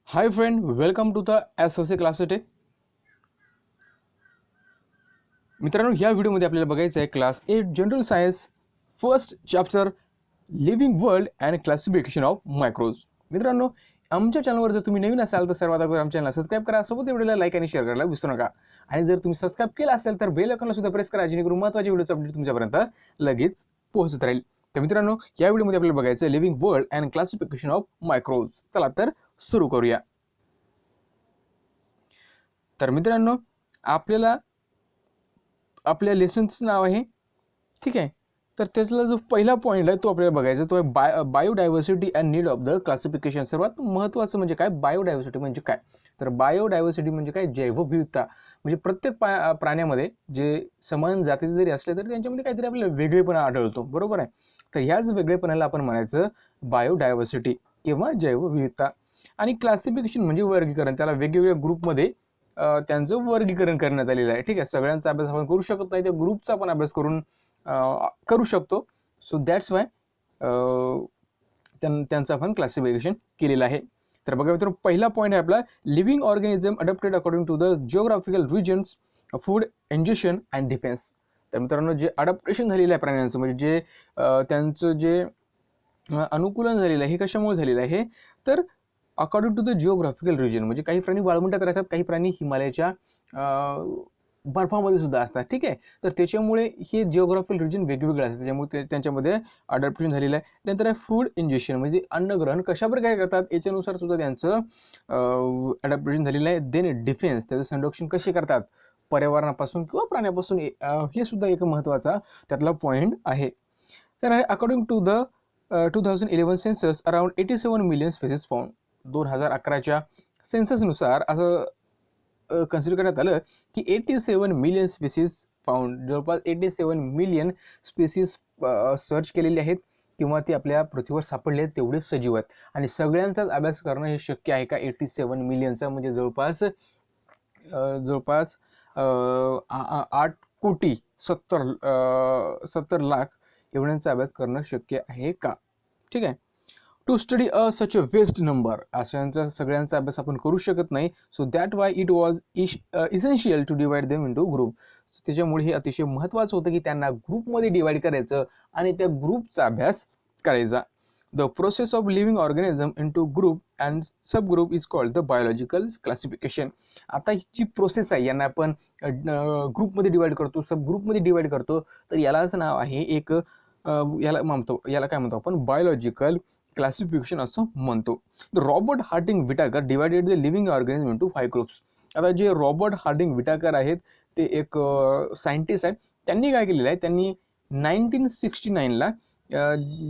Hi friend, welcome to the SOC class today. मित्रांनो, ह्या व्हिडिओमध्ये आपल्याला बघायचं आहे class 8 general science first chapter living world and classification of micros. मित्रांनो, आमच्या चॅनलवर जर तुम्ही नवीन असाल तर सर्वात अगोदर आमच्या चॅनलला सबस्क्राईब करा, सोबत व्हिडिओला लाईक आणि शेअर करायला विसरू नका. आणि जर तुम्ही सबस्क्राईब केला असेल तर बेल आयकॉनला सुद्धा प्रेस करा, जेणेकरून महत्त्वाचे व्हिडिओचे अपडेट तुमच्यापर्यंत लगेच पोहोचत राहील. तर मित्रांनो, या व्हिडिओमध्ये आपल्याला बघायचं आहे living world and classification of micros. चला तर सुरू करूया. तर मित्रांनो, आपल्याला आपल्या लेसनचं नाव आहे, ठीक आहे. तर त्यातला जो पहिला पॉईंट आहे तो आपल्याला बघायचा, तो आहे biodiversity and need of the classification. सर्वात महत्त्वाचं म्हणजे काय, बायोडायव्हर्सिटी म्हणजे काय. तर बायोडायव्हर्सिटी म्हणजे काय, जैवविविधता. म्हणजे प्रत्येक प्राण्यामध्ये जे समान जातीचे जरी असले तरी त्यांच्यामध्ये काहीतरी आपल्याला वेगळेपणा आढळतो, बरोबर आहे. तर ह्याच वेगळेपणाला आपण म्हणायचं बायोडायव्हर्सिटी किंवा जैवविविधता. आणि क्लासिफिकेशन म्हणजे वर्गीकरण. त्याला वेगवेगळ्या ग्रुपमध्ये त्यांचं वर्गीकरण करण्यात आलेलं आहे, ठीक आहे. सगळ्यांचा अभ्यास आपण करू शकत नाही, त्या ग्रुपचा आपण अभ्यास करू शकतो. सो दॅट्स वाय त्यांचं आपण क्लासिफिकेशन केलेलं आहे. तर बघा मित्रांनो, पहिला पॉईंट आहे आपला, living organism adapted according to the geographical regions, food injection and defence. तर मित्रांनो, जे अडॅप्टेशन झालेलं आहे प्राण्यांचं, म्हणजे जे त्यांचं जे अनुकूलन झालेलं आहे हे कशामुळे झालेलं आहे, तर according to the geographical region. म्हणजे काही प्राणी वाळवंटात राहतात, काही प्राणी हिमालयाच्या बर्फामध्ये सुद्धा असतात, ठीक आहे. तर त्याच्यामुळे हे जिओग्राफिकल रिजन वेगवेगळे असतात, त्याच्यामुळे त्यांच्यामध्ये अडॅप्टेशन झालेलं आहे. नंतर आहे फूड इंजेक्शन, म्हणजे अन्नग्रहण कशाप्रकारे करतात याच्यानुसार सुद्धा त्यांचं अडॅप्टेशन झालेलं आहे. देन डिफेन्स, त्याचं संरक्षण कसे करतात पर्यावरणापासून किंवा प्राण्यापासून, हे सुद्धा एक महत्त्वाचा त्यातला पॉईंट आहे. तर according to the 2011 census around 87 million species found. 2011च्या सेन्ससनुसार असं कन्सिडर करण्यात आलं की 87 मिलियन स्पेसिस फाउंड, जवळपास 87 मिलियन स्पेसिस सर्च केलेले आहेत किंवा ते आपल्या पृथ्वीवर सापडले आहेत, तेवढे सजीव आहेत. आणि सगळ्यांचाच अभ्यास करणं हे शक्य आहे का 87 मिलियनचा, म्हणजे जवळपास 8 कोटी 70 लाख एवढ्यांचा अभ्यास करणं शक्य आहे का, ठीक आहे. To study such a vast number, अशांचा सगळ्यांचा अभ्यास आपण करू शकत नाही. So that why it was essential to divide them into group. त्याच्यामुळे हे अतिशय महत्त्वाचं होतं की त्यांना ग्रुपमध्ये डिवाइड करायचं आणि त्या ग्रुपचा अभ्यास करायचा. The process of living organism into group and sub group is called the biological classification. आता ही जी प्रोसेस आहे, यांना आपण ग्रुपमध्ये डिवाइड करतो, सब ग्रुपमध्ये डिवाइड करतो, तर यालाच नाव आहे एक याला काय म्हणतो आपण, बायोलॉजिकल क्लासिफिकेशन असं म्हणतो. Robert Harding Whittaker divided the living organism into 5 groups. आता जे रॉबर्ट हार्डिंग विटाकर आहेत ते एक सायंटिस्ट आहेत. त्यांनी काय केलेलं आहे, त्यांनी 1969ला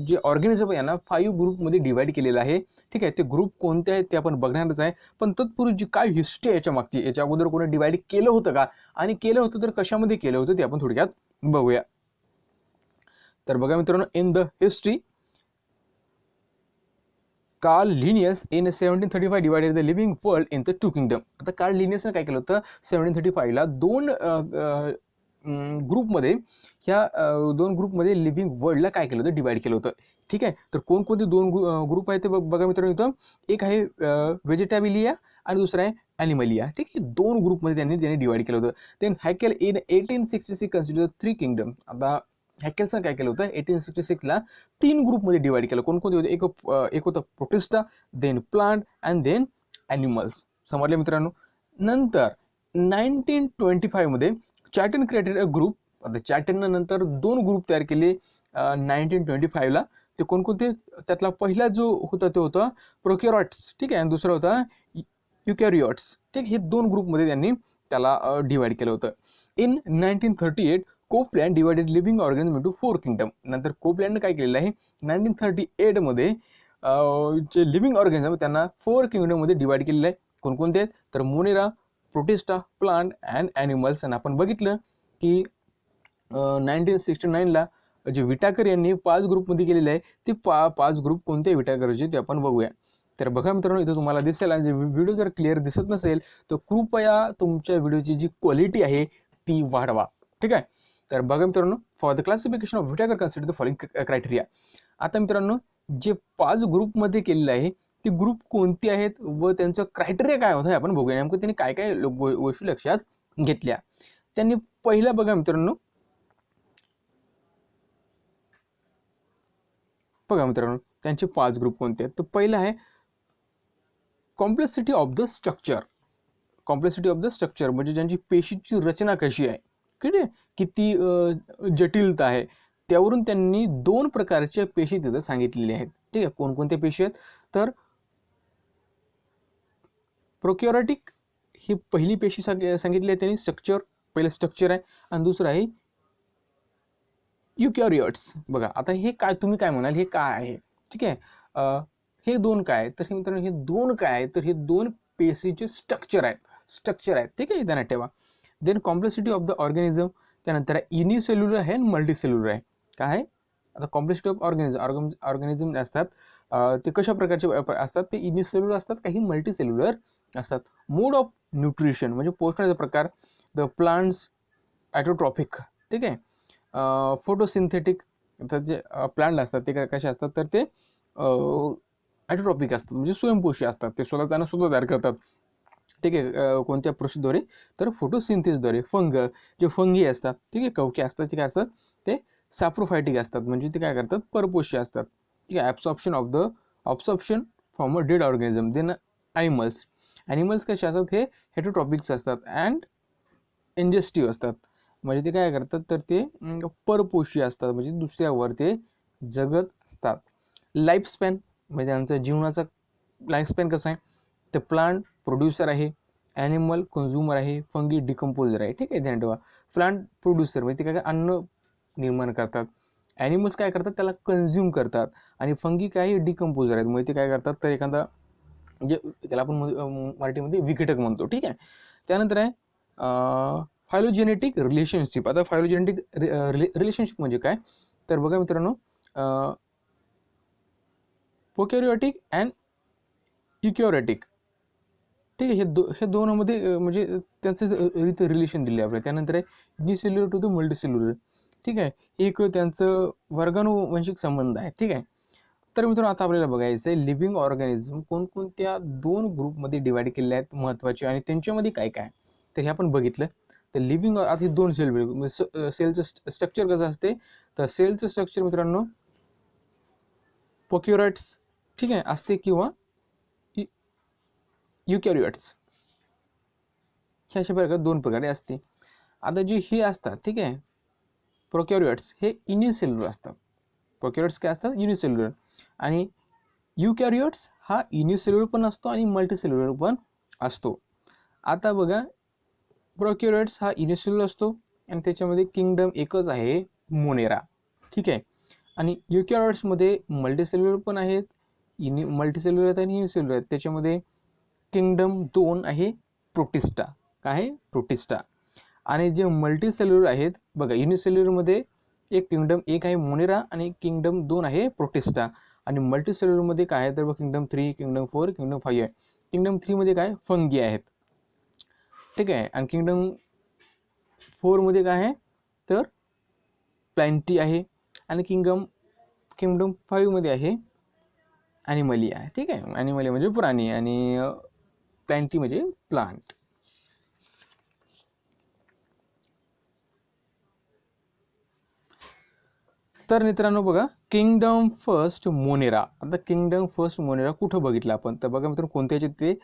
जे ऑर्गॅनिझम आहे यांना 5 ग्रुपमध्ये डिवाइड केलेलं आहे, ठीक आहे. ते ग्रुप कोणते आहेत ते आपण बघणारच आहे. पण तत्पूर्वी जी काय हिस्ट्री आहे याच्या मागची, याच्या अगोदर कोणी डिवाइड केलं होतं का, आणि केलं होतं तर कशामध्ये केलं होतं ते आपण थोडक्यात बघूया. तर बघा मित्रांनो, in the history, Carl Linnaeus in 1735 divided the living world in the 2 kingdom. आता कार्ल लिनियसने काय केलं होतं, 1735ला दोन ग्रुपमध्ये, ह्या 2 ग्रुपमध्ये लिव्हिंग वर्ल्डला काय केलं होतं, डिवाइड केलं होतं, ठीक आहे. तर कोणकोणते 2 ग्रुप आहेत ते बघा मित्रांनो. इथं एक आहे व्हेजिटेबिलिया आणि दुसरा आहे ॲनिमलिया, ठीक आहे. 2 ग्रुपमध्ये त्यांनी डिवाइड केलं होतं. Then Haeckel in 1866 consider 3 kingdom. आता हॅकेल्सनं काय केलं होतं, 1866ला 3 ग्रुपमध्ये डिवाइड केलं. कोणकोणते होते, एक होतं protista, then plant and then animals. समजले मित्रांनो. नंतर 1925 मध्ये चॅटन क्रिएटेड अ ग्रुप. आता चॅटननं नंतर 2 ग्रुप तयार केले 1925ला. ते कोणकोणते, त्यातला पहिला जो होता तो होता प्रोकॅरियोट्स, ठीक आहे, आणि दुसरा होता युकॅरियोट्स, ठीक. हे 2 ग्रुपमध्ये त्यांनी त्याला डिवाइड केलं होतं. In 1938 Copeland divided living organism into 4 kingdom. नंतर कोपलँडनं काय केलेलं आहे, 1938 मध्ये जे लिव्हिंग ऑर्गॅनिझम त्यांना 4 किंगडममध्ये डिवाइड केलेलं आहे. कोणकोणते आहेत, तर Monera, protista, plant and animals. आणि आपण बघितलं की 1969ला जे विटाकर यांनी 5 ग्रुपमध्ये केलेले आहे, ते 5 ग्रुप कोणते विटाकरचे ते आपण बघूया. तर बघा मित्रांनो, इथं तुम्हाला दिसेल, आणि व्हिडिओ जर क्लिअर दिसत नसेल तर कृपया तुमच्या व्हिडिओची जी क्वालिटी आहे ती वाढवा, ठीक आहे. तर बघा मित्रांनो, for the classification of Whittaker consider the following criteria. आता मित्रांनो, जे 5 ग्रुपमध्ये केलेलं आहे ते ग्रुप कोणते आहेत व त्यांचं क्रायटेरिया काय होतं हे आपण बघूया. नेमकं त्यांनी काय काय गोष्टी लक्षात घेतल्या. त्यांनी पहिला बघा मित्रांनो, त्यांचे 5 ग्रुप कोणते आहेत. तर पहिलं आहे complexity of the structure. Complexity of the structure म्हणजे ज्यांची पेशीची रचना कशी आहे, ठीक आहे, किती जटिलता आहे, त्यावरून त्यांनी 2 प्रकारच्या पेशी तिथं सांगितलेले आहेत. ठीक आहे, कोणकोणत्या पेशी आहेत तर प्रोकॅरियोटिक ही पहिली पेशी सांगितली आहे त्यांनी. स्ट्रक्चर पहिलं स्ट्रक्चर आहे आणि दुसरं आहे युकॅरियोट्स. बघा आता हे काय, तुम्ही काय म्हणाल हे काय आहे, ठीक आहे, हे 2 काय तर हे मित्रांनो, हे 2 काय आहे तर हे 2 पेशीचे स्ट्रक्चर आहेत, ठीक आहे, ध्यानात ठेवा. Then complexity of the organism, त्यानंतर युनिसेल्युलर आहे आणि मल्टीसेल्युलर आहे. काय आहे आता कॉम्प्लेक्सिटी ऑफ ऑर्गॅनिझम असतात ते कशा प्रकारचे असतात, ते युनिसेल्युलर असतात, काही मल्टीसेल्युलर असतात. मोड ऑफ न्यूट्रिशन म्हणजे पोषणाचा प्रकार, द प्लांट्स ॲटोट्रॉपिक, ठीक आहे, फोटोसिंथेटिक, तर जे प्लांट असतात ते कसे असतात तर ते ॲटोट्रॉपिक असतात म्हणजे स्वयंपोषी असतात, ते स्वतः तयार करतात, ठीक आहे, कोणत्या प्रोसेसद्वारे तर फोटोसिंथेसिसद्वारे. जे फंगी असतात, ठीक आहे, कवके असतात, ते काय असतात ते सॅप्रोफायटिक असतात म्हणजे ते काय करतात परपोषी असतात, ठीक आहे. Absorption from a dead organism. Then animals कसे असतात हे हेटरोट्रॉपिक्स असतात अँड इंजेस्टिव्ह असतात म्हणजे ते काय करतात तर ते परपोषी असतात म्हणजे दुसऱ्यावर ते जगत असतात. लाईफस्पॅन म्हणजे त्यांचा जीवनाचा लाईफस्पॅन कसा आहे, ते प्लांट प्रोड्युसर आहे, ॲनिमल कन्झ्युमर आहे, फंगी डिकम्पोजर आहे, ठीक आहे, ध्यान ठेवा. प्लांट प्रोड्युसर म्हणजे ते काय अन्न निर्माण करतात, ॲनिमल्स काय करतात त्याला कन्झ्युम करतात आणि फंगी काही डिकम्पोजर आहेत म्हणजे ते काय करतात तर एखादा म्हणजे त्याला आपण मराठीमध्ये विघटक म्हणतो, ठीक आहे. त्यानंतर आहे फायलोजेनेटिक रिलेशनशिप. आता फायलोजेनेटिक रिलेशनशिप म्हणजे काय तर बघा मित्रांनो, प्रोकॅरियोटिक अँड युकॅरियोटिक, ठीक आहे, हे दोनामध्ये म्हणजे त्यांचं रिलेशन दिले आपल्याला. त्यानंतर आहे युनिसेल्युलर टू द मल्टीसेल्युलर, ठीक आहे, एक त्यांचं वर्गानुवंशिक संबंध आहे, ठीक आहे. तर मित्रांनो आता आपल्याला बघायचं आहे लिव्हिंग ऑर्गॅनिझम कोणकोणत्या 2 ग्रुपमध्ये डिवाइड केले आहेत महत्त्वाचे आणि त्यांच्यामध्ये काय काय, तर हे आपण बघितलं. तर लिव्हिंग आता हे 2 सेलचं स्ट्रक्चर कसं असते तर सेलचं स्ट्रक्चर मित्रांनो प्रोकॅरियोट्स, ठीक आहे, असते किंवा युकॅरियोट्स, ह्या अशा प्रकारे 2 प्रकारे असते. आता जे हे असतात, ठीक आहे, प्रोकॅरियोट्स हे युनिसेल्युलर असतात. प्रोकॅरियोट्स काय असतात युनिसेल्युलर आणि युकॅरियोट्स हा युनिसेल्युलर पण असतो आणि मल्टीसेल्युलर पण असतो. आता बघा प्रोकॅरियोट्स हा युनिसेल्युलर असतो आणि त्याच्यामध्ये किंगडम एकच आहे मोनेरा, ठीक आहे, आणि युकॅरियोट्समध्ये मल्टीसेल्युलर पण आहेत, मल्टीसेल्युलर आहेत आणि युनिसेल्युलर आहेत. त्याच्यामध्ये किंगडम 2 आहे प्रोटिस्टा, काय आहे प्रोटिस्टा. आणि जे मल्टीसेल्युलर आहेत बघा, युनिसेल्युलरमध्ये एक किंगडम 1 आहे मोनेरा आणि किंगडम 2 आहे प्रोटिस्टा आणि मल्टीसेल्युलरमध्ये काय आहे तर किंगडम 3, किंगडम 4, किंगडम 5 आहे. किंगडम 3 मध्ये काय फंगी आहेत, ठीक आहे, आणि किंगडम 4 मध्ये काय आहे तर प्लॅन्टी आहे आणि किंगडम 5 मध्ये आहे ॲनिमली आहे, ठीक आहे. ॲनिमली म्हणजे प्राणी आणि प्लॅन्टी म्हणजे प्लांट. तर मित्रांनो बघा किंगडम फर्स्ट मोनेरा. आता किंगडम फर्स्ट मोनेरा कुठं बघितलं आपण तर बघा मित्रांनो कोणत्या याच्यात ते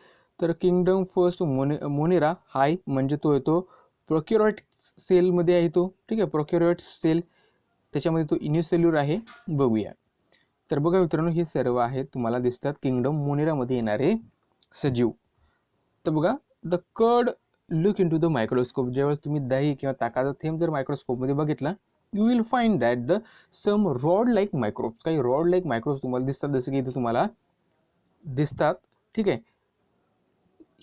तर किंगडम फर्स्ट मोनेरा हाय म्हणजे तो येतो प्रोकॅरियोट सेलमध्ये आहे तो, ठीक आहे, प्रोकॅरियोट सेल, त्याच्यामध्ये तो युनिसेल्युलर आहे. बघूया तर बघा मित्रांनो हे सर्व आहेत तुम्हाला दिसतात किंगडम मोनेरामध्ये येणारे सजीव. तर बघा the curd look in to the microscope, ज्यावेळेस तुम्ही दही किंवा ताकाचा थेंब जर मायक्रोस्कोपमध्ये बघितला you will find that the some rod like microbes, काही रॉड लाईक मायक्रोब्स तुम्हाला दिसतात, जसं की इथे तुम्हाला दिसतात, ठीक आहे.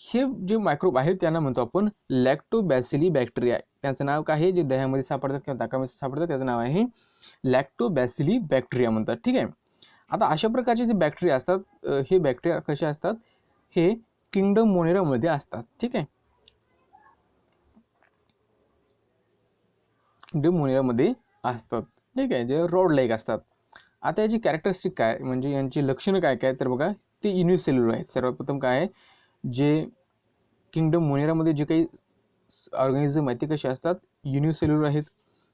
हे जे मायक्रोब आहेत त्यांना म्हणतो आपण लॅक्टोबॅसिली बॅक्टेरिया. त्यांचं नाव काय आहे जे दह्यामध्ये सापडतात किंवा ताकामध्ये सापडतात त्याचं नाव आहे लॅक्टोबॅसिली बॅक्टेरिया म्हणतात, ठीक आहे. आता अशा प्रकारचे जे बॅक्टेरिया असतात हे बॅक्टेरिया कसे असतात हे किंगडम मोनेरामध्ये असतात, ठीक आहे, किंगडम मोनेरामध्ये असतात, ठीक आहे, जे रॉड लाईक असतात. आता याची कॅरेक्टरिस्टिक काय, म्हणजे यांची लक्षणं काय काय, तर बघा ते युनिसेल्युलर आहेत. सर्वप्रथम काय आहे, जे किंगडम मोनेरामध्ये जे काही ऑर्गॅनिझम आहेत ते कसे असतात, युनिसेल्युलर आहेत.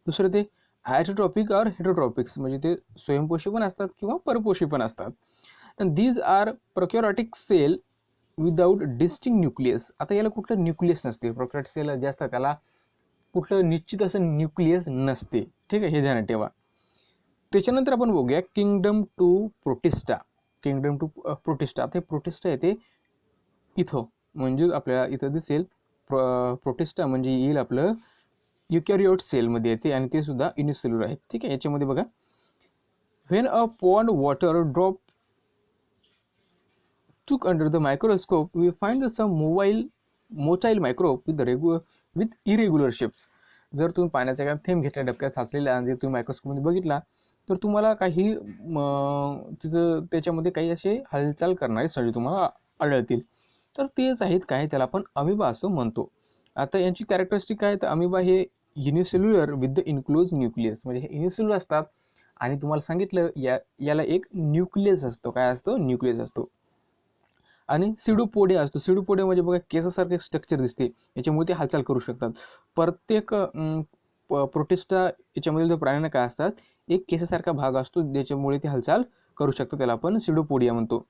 दुसरं ते ॲटोट्रॉपिक और हेटरोट्रॉपिक्स, म्हणजे ते स्वयंपोषी पण असतात किंवा परपोषी पण असतात. And these are prokaryotic cell without distinct nucleus. आता याला कुठलं न्यूक्लियस नसते, प्रोकॅरियोटिक सेल जे असतात त्याला कुठलं निश्चित असं न्यूक्लियस नसते. ठीक आहे, हे ध्यानात ठेवा. त्याच्यानंतर आपण बघूया kingdom two protista. Kingdom two protista, आता हे प्रोटिस्टा येते इथं, म्हणजे आपल्याला इथं दिसेल प्रोटिस्टा म्हणजे येईल आपलं युकॅरियोट सेलमध्ये येते आणि ते सुद्धा युनिसेल्युलर आहेत. ठीक आहे, याच्यामध्ये बघा, when a pond water drop took under the microscope, we find some motile microbe with irregular shapes. जर तुम्ही पाण्याचा एखादा थेंब घेतला डबक्यात साचलेला आणि जर तुम्ही मायक्रोस्कोपमध्ये बघितला तर तुम्हाला काही तिथं त्याच्यामध्ये काही असे हालचाल करणारे सजीव तुम्हाला आढळतील. तर तेच आहेत काय, त्याला आपण अमिबा असं म्हणतो. आता यांची कॅरेक्टरिस्टिक काय, तर अमिबा हे unicellular with the enclose nucleus, म्हणजे हे युनिसेल्युलर असतात आणि तुम्हाला सांगितलं याला एक न्यूक्लियस असतो. काय असतो, न्यूक्लियस असतो. आणि सिडोपोडिया असतो. सिडोपोडिया म्हणजे बघा केसासारखे स्ट्रक्चर दिसते, याच्यामुळे ते हालचाल करू शकतात. प्रत्येक प्रोटिस्टा याच्यामध्ये जो प्राण्यांना काय असतात, एक केसासारखा भाग असतो ज्याच्यामुळे ते हालचाल करू शकतात, त्याला आपण सिडोपोडिया म्हणतो.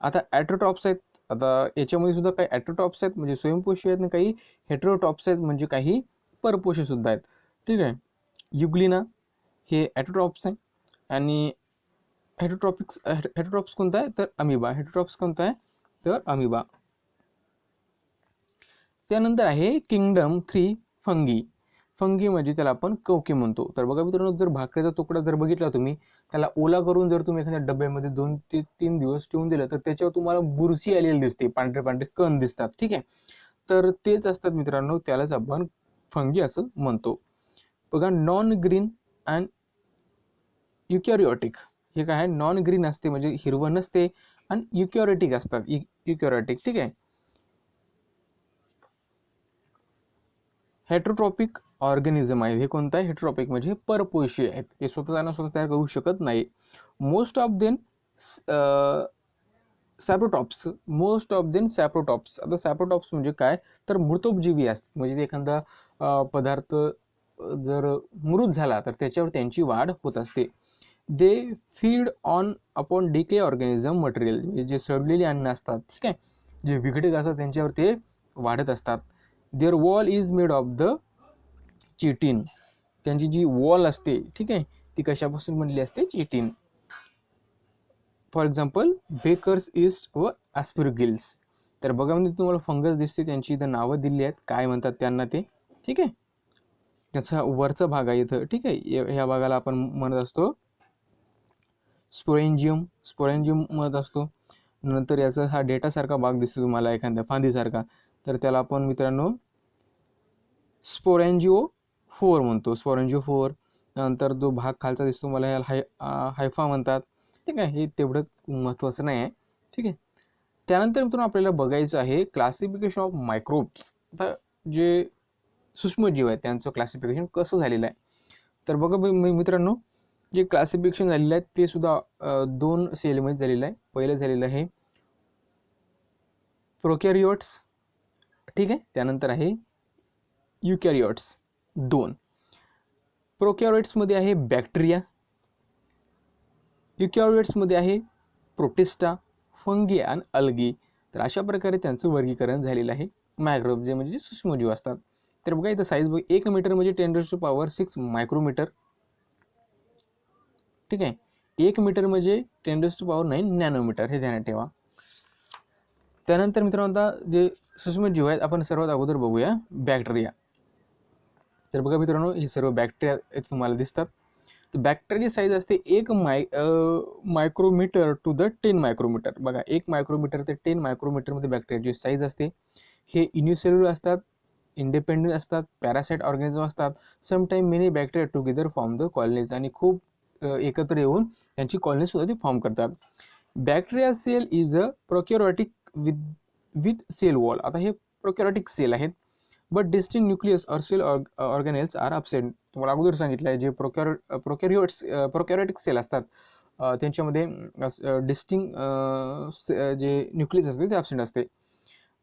आता ॲट्रोटॉप्स आहेत. आता याच्यामध्ये सुद्धा काही ॲट्रोटॉप्स आहेत म्हणजे स्वयंपोषी आहेत आणि काही हेट्रोटॉप्स आहेत म्हणजे काही परपोषी सुद्धा आहेत. ठीक आहे, युग्लिना हे ॲट्रोटॉप्स आहे आणि हेट्रोट्रॉप्स कोणता आहे, तर अमिबा. हेट्रोट्रॉप्स कोणता आहे, तर अमिबा. त्यानंतर आहे किंगडम 3 फंगी. फंगी म्हणजे त्याला आपण कवके म्हणतो. तर बघा मित्रांनो, जर भाकरीचा तुकडा जर बघितला तुम्ही, त्याला ओला करून जर तुम्ही एखाद्या डब्यामध्ये 2 ते 3 दिवस ठेवून दिलं तर त्याच्यावर तुम्हाला बुरशी आलेली दिसते, पांढरे पांढरे कण दिसतात. ठीक आहे, तर तेच असतात मित्रांनो, त्यालाच आपण फंगी असं म्हणतो. बघा नॉन ग्रीन अँड युकॅरियोटिक, हे काय आहे, नॉन ग्रीन असते म्हणजे हिरवं नसते आणि युकॅरियोटिक असतात, युकॅरियोटिक. ठीक आहे, हेट्रोट्रॉपिक ऑर्गॅनिझम आहे. हे कोणतं आहे, हेट्रोट्रॉपिक म्हणजे हे परपोषी आहेत, हे स्वतः तयार करू शकत नाही. Most of them saprotrophs, most of them saprotrophs. आता सॅप्रोटॉप्स म्हणजे काय, तर मृतोपजीवी असतात, म्हणजे ते एखादा पदार्थ जर मृत झाला तर त्याच्यावर त्यांची वाढ होत असते. They feed on upon decay organism material, म्हणजे जे सडलेली अन्न असतात, ठीक आहे, जे विघटित असतात त्यांच्यावर ते वाढत असतात. Their wall is made of the chitin, त्यांची जी वॉल असते, ठीक आहे, ती कशापासून बनलेली असते, chitin. For example bakers yeast व ॲस्परगिल्स. तर बघा म्हणजे तुम्हाला फंगस दिसते, त्यांची इथं नावं दिली आहेत, काय म्हणतात त्यांना ते. ठीक आहे, याचा वरचा भाग आहे इथं. ठीक आहे, ह्या भागाला आपण म्हणत असतो स्पोरेंजियम, स्पोरेंजियम म्हणत असतो. नंतर याचा हा डेटासारखा भाग दिसतो तुम्हाला एखाद्या फांदीसारखा, तर त्याला आपण मित्रांनो स्पोरेंजिओ 4 म्हणतो, स्पोरेंजिओ 4. नंतर जो भाग खालचा दिसतो मला याला हायफा म्हणतात. ठीक आहे, हे तेवढं महत्त्वाचं नाही आहे. ठीक आहे, त्यानंतर मित्रांनो आपल्याला बघायचं आहे क्लासिफिकेशन ऑफ मायक्रोब्स. आता जे सूक्ष्मजीव आहेत त्यांचं क्लासिफिकेशन कसं झालेलं आहे, तर बघा मित्रांनो, जे क्लासिफिकेशन झालेलं आहे ते सुद्धा 2 सेलमध्ये झालेलं आहे. पहिलं झालेलं आहे प्रोकॅरियोट्स, ठीक आहे, त्यानंतर आहे युकॅरियोट्स 2. प्रोकॅरियोट्समध्ये आहे बॅक्टेरिया, युकॅरियोट्समध्ये आहे प्रोटिस्टा, फंगी आणि अल्गी. तर अशा प्रकारे त्यांचं वर्गीकरण झालेलं आहे. मायक्रोब जे म्हणजे सूक्ष्मजीव असतात. तर बघा इथं साईज बघ, 1 मीटर म्हणजे 10⁻6 मायक्रोमीटर. ठीक आहे, 1 मीटर म्हणजे 10⁻9 नॅनोमीटर, हे ध्यानात ठेवा. त्यानंतर मित्रांनो आता जे सूक्ष्मजीव आहेत आपण सर्वात अगोदर बघूया बॅक्टेरिया. तर बघा मित्रांनो, हे सर्व बॅक्टेरिया तुम्हाला दिसतात. तर बॅक्टेरियाची साईज असते 1 मायक्रोमीटर टू द 10 मायक्रोमीटर. बघा 1 मायक्रोमीटर ते 10 मायक्रोमीटरमध्ये बॅक्टेरियाची साईज असते. हे युनिसेल्युलर असतात, इंडिपेंडेंट असतात, पॅरासाइट ऑर्गॅनिझम असतात. Sometime many bacteria together form the colonies, आणि खूप एकत्र येऊन त्यांची कॉलनी सुद्धा ते फॉर्म करतात. Bacteria cell is a prokaryotic with cell wall. आता हे प्रोकॅरियोटिक सेल आहेत, but distinct nucleus or cell organelles are absent. तुम्हाला अगोदर सांगितलं आहे जे प्रोकॅरियोटिक सेल असतात त्यांच्यामध्ये डिस्टिंग जे न्यूक्लियस असते ते ॲबसेंट असते.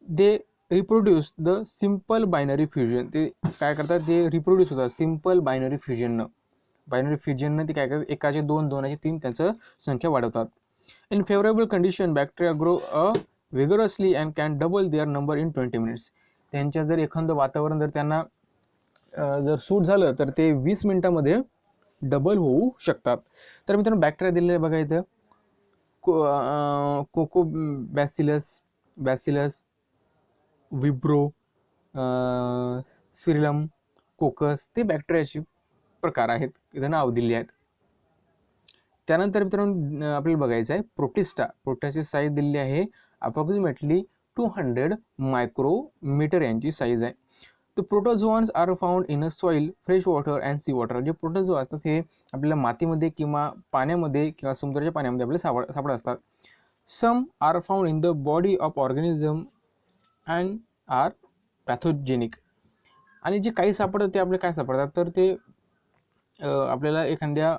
They reproduce the simple binary fusion. ते काय करतात, ते रिप्रोड्यूस होतात सिम्पल बायनरी फ्युजननं ते काय करतात, एकाचे दोन, दोनाचे तीन त्यांचं संख्या वाढवतात. In favourable condition bacteria grow vigorously and can double their number in 20 minutes. त्यांच्या जर एखादं वातावरण जर त्यांना जर सूट झालं तर ते 20 मिनिटामध्ये डबल होऊ शकतात. तर मित्रांनो बॅक्टेरिया दिलेले बघा इथं, coccobacillus, vibrio, spirillum, coccus, ते बॅक्टेरियाचे प्रकार आहेत, इथं नाव दिले आहेत. त्यानंतर मित्रांनो आपल्याला बघायचं आहे प्रोटिस्टाची साईज दिलेली आहे अप्रॉक्सिमेटली 200 मायक्रोमीटर यांची साईज आहे. तर protozoans are found in a soil, fresh water and sea water. जे प्रोटोझोआ असतात हे आपल्याला मातीमध्ये किंवा पाण्यामध्ये किंवा समुद्राच्या पाण्यामध्ये आपल्याला सापडत असतात. Some are found in the body of organism and are pathogenic. आणि जे काही सापडतात ते आपले काय सापडतात, तर ते आपल्याला एखाद्या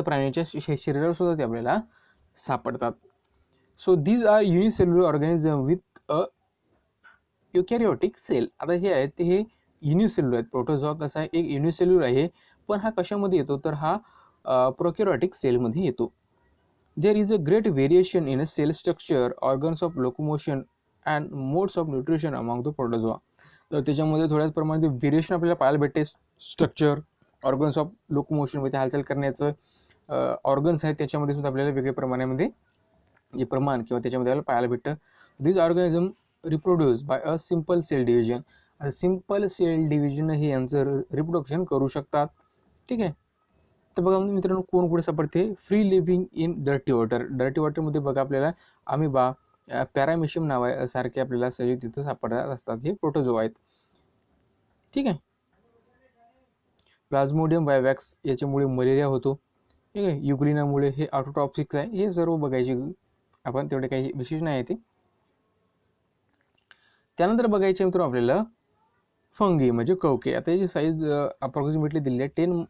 प्राण्याच्या शरीरावर सुद्धा ते आपल्याला सापडतात. So these are unicellular organism with a eukaryotic cell. आता हे आहेत ते हे युनिसेल्युलर आहेत. प्रोटोझोआ कसा आहे, एक युनिसेल्युलर आहे, पण हा कशामध्ये येतो, तर हा प्रोकॅरियोटिक सेलमध्ये येतो. There is a great variation in a cell structure, organs of locomotion and modes of nutrition among the protozoa. तर त्याच्यामध्ये थोड्याच प्रमाणात व्हेरिएशन आपल्याला पाहायला भेटते. स्ट्रक्चर, ऑर्गन्स ऑफ लोकोमोशनमध्ये हालचाल करण्याचं ऑर्गन्स आहेत त्याच्यामध्ये सुद्धा आपल्याला वेगळ्या प्रमाणामध्ये जे प्रमाण किंवा त्याच्यामध्ये आपल्याला पाहायला भेटतं. This organism reproduce by a simple cell division. आणि सिम्पल सेल डिव्हिजन हे यांचं रिप्रोडक्शन करू शकतात. ठीक आहे. तर बघा मित्रांनो कोण कुठे सापडते, free living in dirty water. Dirty वॉटरमध्ये बघा आपल्याला अमिबा, पॅरामिशियम नावासारखे आपल्याला सजीव तिथं सापडत असतात. हे प्रोटोझोआ आहेत. ठीक आहे. प्लाझ्मोडियम वायवॅक्स याच्यामुळे मलेरिया होतो. ठीक आहे. युग्लिनामुळे हे ऑटोटॉक्सिक आहे. हे सर्व बघायचे आपण, तेवढे काही विशेष नाही आहे ते. त्यानंतर बघायचे मित्र आपल्याला फंगी म्हणजे कवके. आता याची साईज अप्रॉक्सिमेटली दिली आहे 10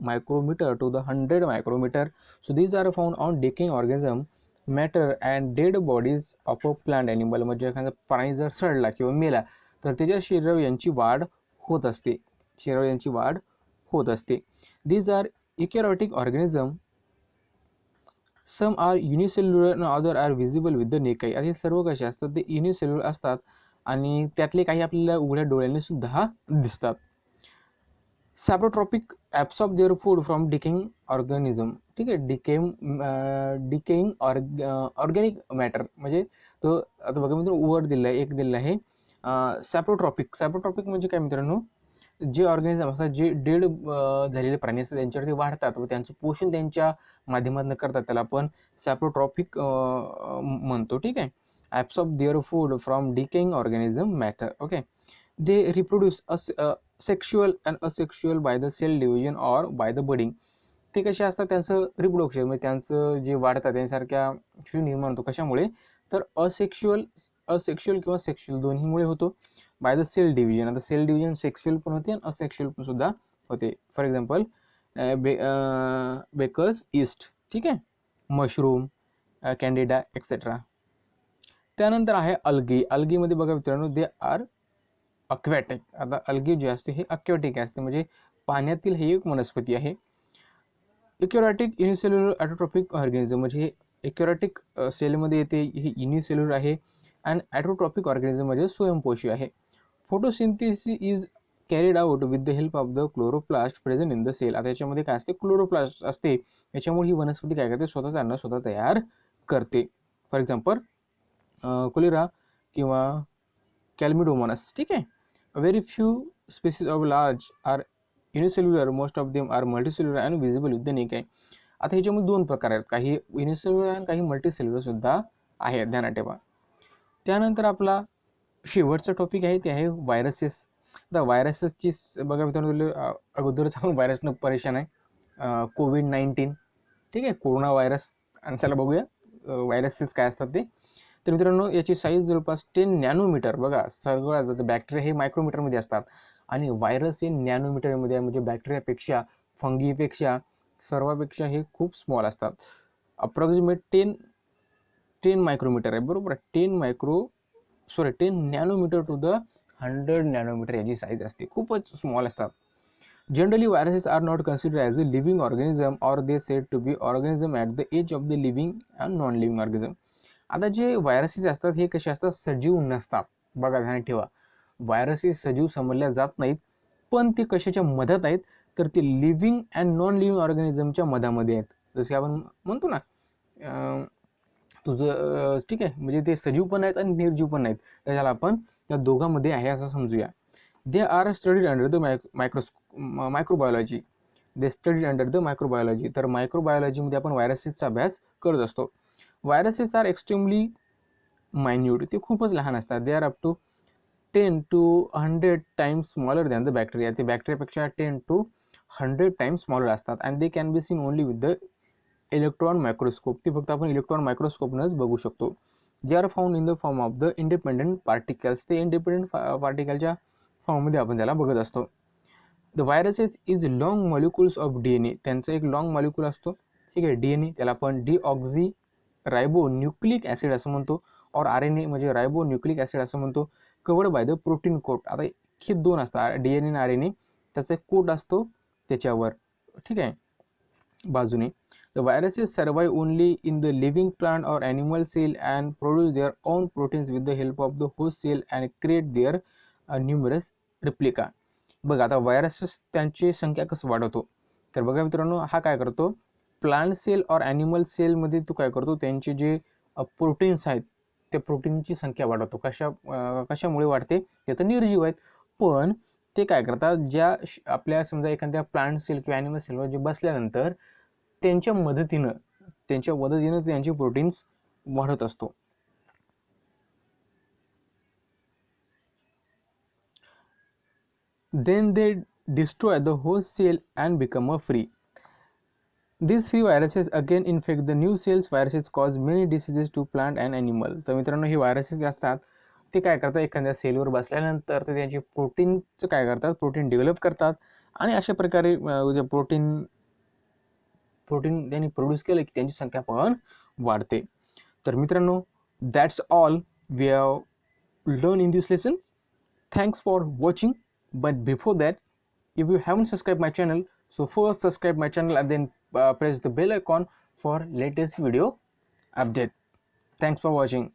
micrometre to the 100 micrometre. So these are found on decaying organism, matter and dead bodies of a plant animal. म्हणजे एखादा प्राणी जर सडला किंवा मेला तर त्याच्या शरीरावर यांची वाढ होत असते. These are eukaryotic organism. Some are unicellular and other are visible with the naked eye. आता हे सर्व कसे असतात, ते युनिसेल्युलर असतात आणि त्यातले काही आपल्याला उघड्या डोळ्यांनी सुद्धा दिसतात. Saprotrophic absorb their food from decaying organism. ठीक आहे. डिकेइंग ऑर्गॅनिक मॅटर म्हणजे तो आता बघा मित्रांनो वर दिला आहे, एक दिलं आहे सॅप्रोट्रॉपिक म्हणजे काय मित्रांनो, जे ऑर्गॅनिझम असतात, जे डेड झालेले प्राणी असतात त्यांच्यावरती वाढतात व त्यांचं पोषण त्यांच्या माध्यमातून करतात, त्याला आपण सॅप्रोट्रॉपिक म्हणतो. ठीक आहे. Absorb their food from decaying organism matter. Okay. They reproduce sexual and asexual by the cell division or by the budding. ते कसे असतात, त्यांचं रिप्रोडक्शन म्हणजे त्यांचं जे वाढतात त्यांच्यासारख्या शिशू निर्माण होतो. कशामुळे, तर असेक्शुअल किंवा सेक्शुअल दोन्हीमुळे होतो. By the cell division. आता सेल डिव्हिजन सेक्शुअल पण होते आणि असेक्शुअल पण सुद्धा होते. For example bakers yeast. ठीक आहे. Mushroom, candida etcetera. त्यानंतर आहे अल्गीमध्ये बघा मित्रांनो, दे आर अक्वॅटिक. आता अल्गी जे असते हे अक्वॅटिक असते, म्हणजे पाण्यातील हे एक वनस्पती आहे. युकॅरियोटिक युनिसेल्युलर ॲटोट्रॉपिक ऑर्गॅनिझम म्हणजे हे युकॅरियोटिक सेलमध्ये येते, हे युनिसेल्युलर आहे. अँड ॲटोट्रॉपिक ऑर्गॅनिझम म्हणजे स्वयंपोषी आहे. Photosynthesis is carried out with the help of the chloroplast present in the cell. आता याच्यामध्ये काय असते, क्लोरोप्लास्ट असते. याच्यामुळे ही वनस्पती काय करते, स्वतःचं अन्न स्वतः तयार करते. फॉर एक्झाम्पल कोलेरा किंवा कॅल्मिडोमोनास. ठीक आहे. Very few species of large are unicellular, most of them are multicellular and visible with the naked eye. आता ह्याच्यामध्ये दोन प्रकार आहेत, काही युनिसेल्युलर आणि काही मल्टीसेल्युलर सुद्धा आहे, ध्यानात ठेवा. त्यानंतर आपला शेवटचा टॉपिक आहे ते आहे व्हायरसेस. आता व्हायरसेसची बघा मित्रांनो, अगोदरच आपण व्हायरसनं परेशान आहे, कोविड-19. ठीक आहे, कोरोना व्हायरस. आणि चला बघूया व्हायरसेस काय असतात ते. तर मित्रांनो याची साईज जवळपास 10 नॅनोमीटर. बघा सगळं बॅक्टेरिया हे मायक्रोमीटरमध्ये असतात आणि व्हायरस हे नॅनोमीटरमध्ये, म्हणजे बॅक्टेरियापेक्षा, फंगीपेक्षा, सर्वापेक्षा हे खूप स्मॉल असतात. अप्रॉक्सिमेट 10 मायक्रोमीटर आहे, बरोबर. 10 नॅनोमीटर टू द 100 नॅनोमीटर याची साईज असते, खूपच स्मॉल असतात. Generally viruses are not considered as a living organism or they said to be organism at the edge of the living and non living organism. आता जे viruses असतात हे कसे असतात, सजीव नसतात. बघा, ध्यान ठेवा, व्हायरसेस सजीव समजल्या जात नाहीत, पण ते कशाच्या मधात आहेत, तर ते लिव्हिंग अँड नॉन लिव्हिंग ऑर्गॅनिझमच्या मधामध्ये आहेत. जसे आपण म्हणतो ना, तुझं ठीक आहे, म्हणजे ते सजीव पण आहेत आणि निर्जीव पण आहेत, त्याच्याला आपण त्या दोघांमध्ये आहे असं समजूया. They are studied under the microbiology. They studied under the microbiology. तर मायक्रोबायोलॉजीमध्ये आपण व्हायरसेसचा अभ्यास करत असतो. व्हायरसेस आर एक्स्ट्रीमली मायन्यूट, ते खूपच लहान असतात. They are up to 10 to 100 times smaller than the bacteria. ते बॅक्टेरियापेक्षा 10 to 100 टाइम्स स्मॉलर असतात. And they can be seen only with the electron microscope. ते फक्त आपण इलेक्ट्रॉन मायक्रोस्कोपनंच बघू शकतो. They are found in the form of the independent particles. ते इंडिपेंडंट पार्टिकलच्या फॉर्ममध्ये आपण त्याला बघत असतो. The viruses is long molecules of DNA. त्यांचा एक लॉंग मॉलिक्यूल असतो, ठीक आहे, DNA. त्याला आपण डिऑक्झी रायबो न्यूक्लिक ॲसिड असं म्हणतो, और RNA म्हणजे रायबो न्यूक्लिक ॲसिड असं म्हणतो. Covered by the protein coat. आता हे दोन असतात, DNA आणि RNA, त्याचा एक कोट असतो त्याच्यावर, ठीक आहे, बाजूने. The viruses survive only in the living plant or animal cell and produce their own proteins with the help of the host cell and create their numerous replica. बघा, आता व्हायरसेस त्यांची संख्या कसं वाढवतो, तर बघा मित्रांनो, हा काय करतो, प्लांट सेल और ॲनिमल सेलमध्ये तो काय करतो, त्यांचे जे प्रोटीन्स आहेत त्या प्रोटीनची संख्या वाढवतो. कशामुळे वाढते, ते तर निर्जीव आहेत, पण ते काय करतात, ज्या आपल्या समजा एखाद्या प्लांट सेल किंवा ॲनिमल सेलवर जे बसल्यानंतर त्यांच्या मदतीनं त्यांची प्रोटीन्स वाढत असतो. Then they destroy the host cell and become a free. These free viruses again infect the new cells. Viruses cause many diseases to plant and animal. तर मित्रांनो, हे व्हायरसेस जे असतात ते काय करतात, एखाद्या सेलवर बसल्यानंतर ते त्यांची प्रोटीनचं काय करतात, प्रोटीन डेव्हलप करतात आणि अशा प्रकारे प्रोटीन त्यांनी प्रोड्यूस केलं की त्यांची संख्या पण वाढते. तर मित्रांनो, that's all we have learn in this lesson. Thanks for watching. But before that, if you haven't subscribed my channel, so first subscribe my channel and then press the bell icon for latest video update. Thanks for watching.